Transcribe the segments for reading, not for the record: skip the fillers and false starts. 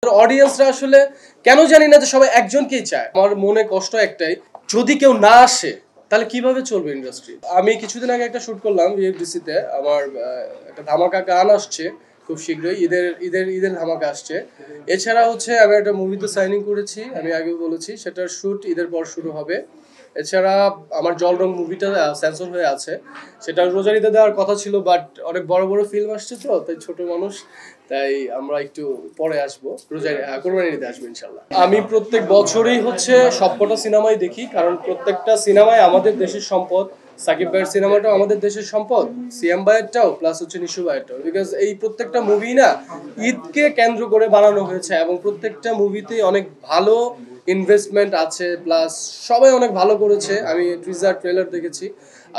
অডিয়েন্সরা আসলে কেন জানি না যে সবাই একজনকেই চায়। আমার মনে কষ্ট একটাই, যদি কেউ না আসে তাহলে কিভাবে চলবে ইন্ডাস্ট্রি। আমি কিছুদিন আগে একটা শুট করলাম বিএফডিসি তে। আমার একটা ধামাকা গান আসছে খুব শীঘ্রই, ঈদের ধামাকা আসছে। এছাড়া হচ্ছে আমি একটা মুভিতে সাইনিং করেছি, আমি আগেও বলেছি, সেটার শুট ঈদের পর শুরু হবে। এছাড়া আমার জল রং মুভিটা সেন্সর হয়ে আছে, সেটা রোজারিতে দেওয়ার কথা ছিল, বাট অনেক বড় বড় ফিল্ম আসছে তো, তাই ছোট মানুষ, তাই আমরা একটু পরে আসবো, কোরবানি ঈদে আসবো ইনশাল্লাহ। আমি প্রত্যেক বছরই হচ্ছে সবকটা সিনেমাই দেখি, কারণ প্রত্যেকটা সিনেমাই আমাদের দেশের সম্পদ। সাকিব ভাইয়ের সিনেমাটাও আমাদের দেশের সম্পদ, সিএম ভাইয়েরটাও, প্লাস হচ্ছে নিশু ভাইয়েরটাও, বিকজ এই প্রত্যেকটা মুভি না ঈদকে কেন্দ্র করে বানানো হয়েছে, এবং প্রত্যেকটা মুভিতেই অনেক ভালো ইনভেস্টমেন্ট আছে, প্লাস সবাই অনেক ভালো করেছে। আমি টিজার ট্রেলার দেখেছি,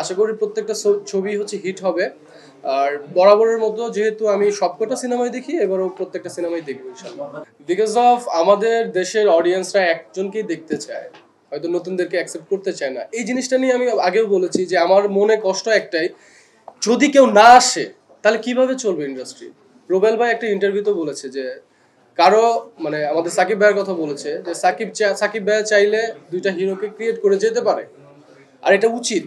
আশা করি প্রত্যেকটা ছবি হচ্ছে হিট হবে। আর বরাবরের মতো যেহেতু আমি সবকটা সিনেমাই দেখি, এবারও প্রত্যেকটা সিনেমাই দেখবো ইনশাআল্লাহ। বিকজ অফ আমাদের দেশের অডিয়েন্সরা একজনকেই দেখতে চায়, হয়তো নতুনদেরকে অ্যাকসেপ্ট করতে চায় না। এই জিনিসটা নিয়ে আমি আগেও বলেছি যে আমার মনে কষ্ট একটাই, যদি কেউ না আসে তাহলে কিভাবে চলবে ইন্ডাস্ট্রি। রুবেল ভাই একটা ইন্টারভিউতে বলেছে যে কারো, মানে আমাদের সাকিব ভাইয়ের কথা বলেছে যে সাকিব ভাইয়া চাইলে দুইটা হিরোকে ক্রিয়েট করে যেতে পারে, আর এটা উচিত।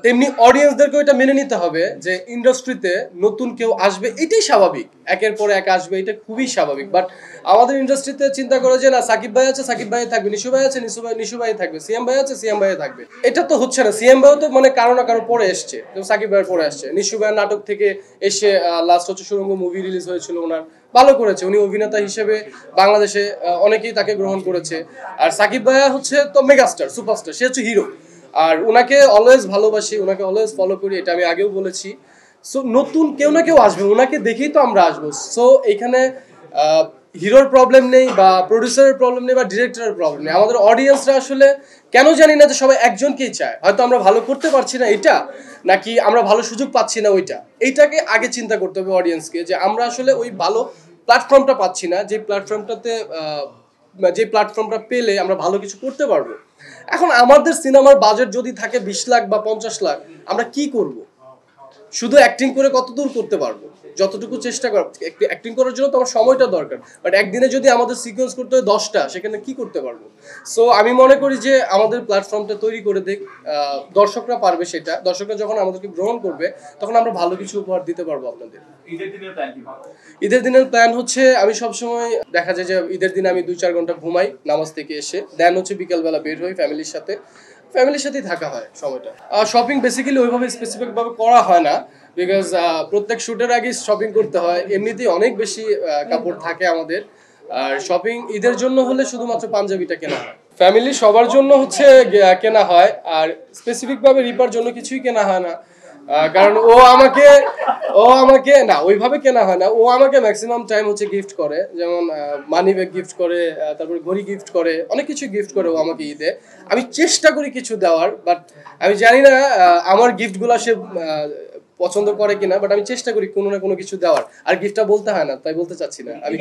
তেমনি অডিয়েন্সদেরকেও এটা মেনে নিতে হবে যে ইন্ডাস্ট্রিতে নতুন কেউ আসবে, এটাই স্বাভাবিক, একের পর এক আসবে, এটা খুবই স্বাভাবিক। বাট আমাদের ইন্ডাস্ট্রিতে চিন্তা করে যে না, সাকিব ভাই আছে, সাকিব ভাই থাকবে, নিশু ভাই আছে, নিশু ভাই থাকবে, সিএম ভাই আছে, সিএম ভাই থাকবে। এটা তো হচ্ছে না। সিএম ভাইও তো মানে কারো না কারো পরে এসছে, সাকিব ভাইয়ের পরে আসছে। নিশু ভাইয়ের নাটক থেকে এসে লাস্ট হচ্ছে সুরঙ্গ মুভি রিলিজ হয়েছিল ওনার, ভালো করেছে উনি অভিনেতা হিসেবে, বাংলাদেশে অনেকেই তাকে গ্রহণ করেছে। আর সাকিব ভাইয়া হচ্ছে তো মেগাস্টার, সুপারস্টার, সে হচ্ছে হিরো। আর ওনাকে অলওয়েজ ভালোবাসি, ওনাকে অলওয়েজ ফলো করি, এটা আমি আগেও বলেছি। সো নতুন কেউ না কেউ আসবে, ওনাকে দেখেই তো আমরা আসবো। সো এখানে হিরোর প্রবলেম নেই, বা প্রডিউসারের প্রবলেম নেই, বা ডিরেক্টরের প্রবলেম নেই। আমাদের অডিয়েন্সরা আসলে কেন জানি না যে সবাই একজনকেই চায়, হয়তো আমরা ভালো করতে পারছি না এটা, নাকি আমরা ভালো সুযোগ পাচ্ছি না ওইটা। এইটাকে আগে চিন্তা করতে হবে অডিয়েন্সকে, যে আমরা আসলে ওই ভালো প্ল্যাটফর্মটা পাচ্ছি না, যে প্ল্যাটফর্মটা পেলে আমরা ভালো কিছু করতে পারবো। এখন আমাদের সিনেমার বাজেট যদি থাকে 20 লাখ বা 50 লাখ, আমরা কি করব? শুধু অ্যাক্টিং করে কতদূর করতে পারবো? যতটুকু চেষ্টা কর, অ্যাক্টিং করার জন্য তো আমার সময়টা দরকার, বাট একদিনে যদি আমাদের সিকোয়েন্স করতে হয় 10টা, সেখানে কি করতে পারবো? সো আমি মনে করি যে আমাদের প্ল্যাটফর্মটা তৈরি করে দেখ, দর্শকরা পারবে সেটা। দর্শকরা যখন আমাদেরকে গ্রহণ করবে, তখন আমরা ভালো কিছু উপহার দিতে পারবো আপনাদের। ঈদের দিনের প্ল্যান হচ্ছে, আমি সবসময় দেখা যায় যে ঈদের দিন আমি 2-4 ঘন্টা ঘুমাই নামাজ থেকে এসে, দেন হচ্ছে বিকালবেলা বের হই ফ্যামিলির সাথেই থাকা হয় সময়টা। শপিং বেসিক্যালি ওইভাবে স্পেসিফিক ভাবে করা হয় না, বিকজ প্রত্যেক শুটের আগে শপিং করতে হয়, এমনিতেই অনেক বেশি কাপড় থাকে আমাদের। আর শপিং ঈদের জন্য হলে শুধুমাত্র পাঞ্জাবিটা কেনা হয়, ফ্যামিলি সবার জন্য হচ্ছে কেনা হয়, আর স্পেসিফিক ভাবে রিপার জন্য কিছুই কেনা হয় না। কারণ ও আমাকে না ওইভাবে কেনা হয় না, ও আমাকে ম্যাক্সিমাম টাইম হচ্ছে গিফট করে, যেমন মানি ব্যাগ গিফট করে, তারপরে ঘড়ি গিফট করে, অনেক কিছু গিফট করে ও আমাকে ঈদে। আমি চেষ্টা করি কিছু দেওয়ার, বাট আমি জানি না আমার গিফটগুলো সে পছন্দ করে কিনা, বাট আমি চেষ্টা করি কোনো না কোনো কিছু দেওয়ার। আর গিফটটা বলতে হয় না, তাই বলতে চাচ্ছি না আমি